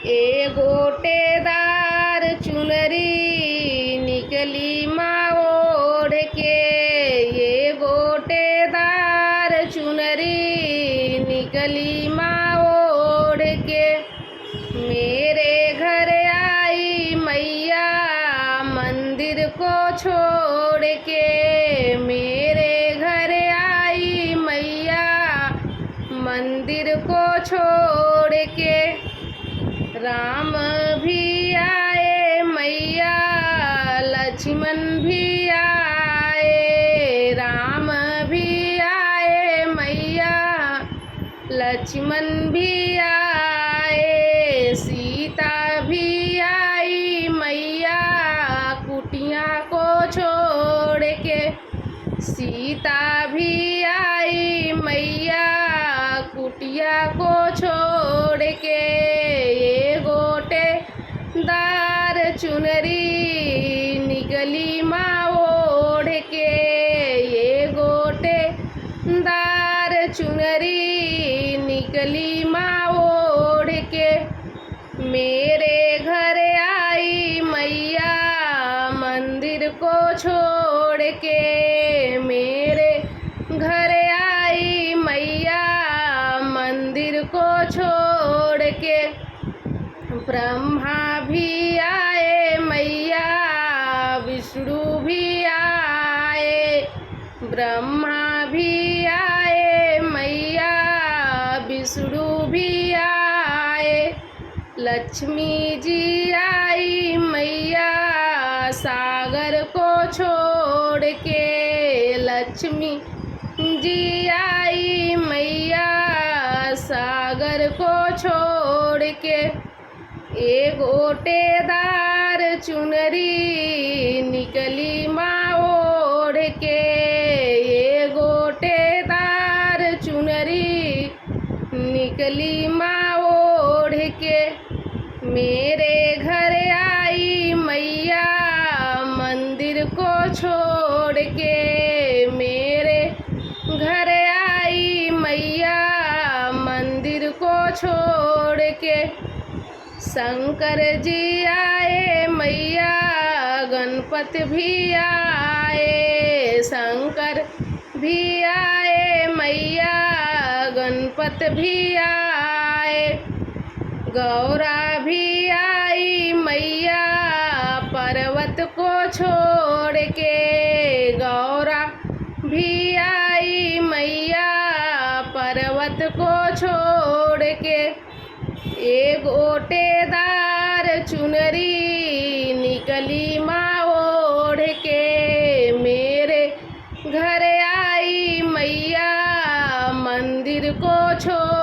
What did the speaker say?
ए गोटेदार चुनरी निकली माँ ओढ़ के, ये गोटेदार चुनरी निकली माँ ओढ़ के। मेरे घर आई मैया मंदिर को छोड़ के, मेरे घर आई मैया मंदिर को छोड़ के। राम भी आए मैया लक्ष्मण भी आए, राम भी आए मैया लक्ष्मण भी आए। सीता भी आई मैया कुटिया को छोड़ के, सीता भी आई मैया कुटिया को छोड़ के। ये गोटेदार चुनरी निकली माँ ओढ़ के, ये गोटेदार चुनरी निकली माँ ओढ़ के। मेरे घर आई मैया मंदिर को छोड़ के, मेरे घर आई मैया मंदिर को छोड़ के। ब्रह्मा भी आए मैया विष्णु भी आए, ब्रह्मा भी आए मैया विष्णु भी आए। लक्ष्मी जी आई मैया सागर को छोड़ के, लक्ष्मी जी आई मैया सागर को छोड़ के। ए गोटेदार चुनरी निकली माँ ओढ़ के, ये गोटेदार चुनरी निकली माँ ओढ़ के। मेरे घर आई मैया मंदिर को छोड़ के, मेरे घर आई मैया मंदिर को छोड़ के। शंकर जी आए मैया गणपति भी आए, शंकर भी आए मैया गणपति भी आए। गौरा भी आई मैया पर्वत को छोड़ के, गौरा भी आई मैया पर्वत को छोड़ के। ए गोटेदार चुनरी निकली माँ ओढ़ के, मेरे घर आई मैया मंदिर को छोड़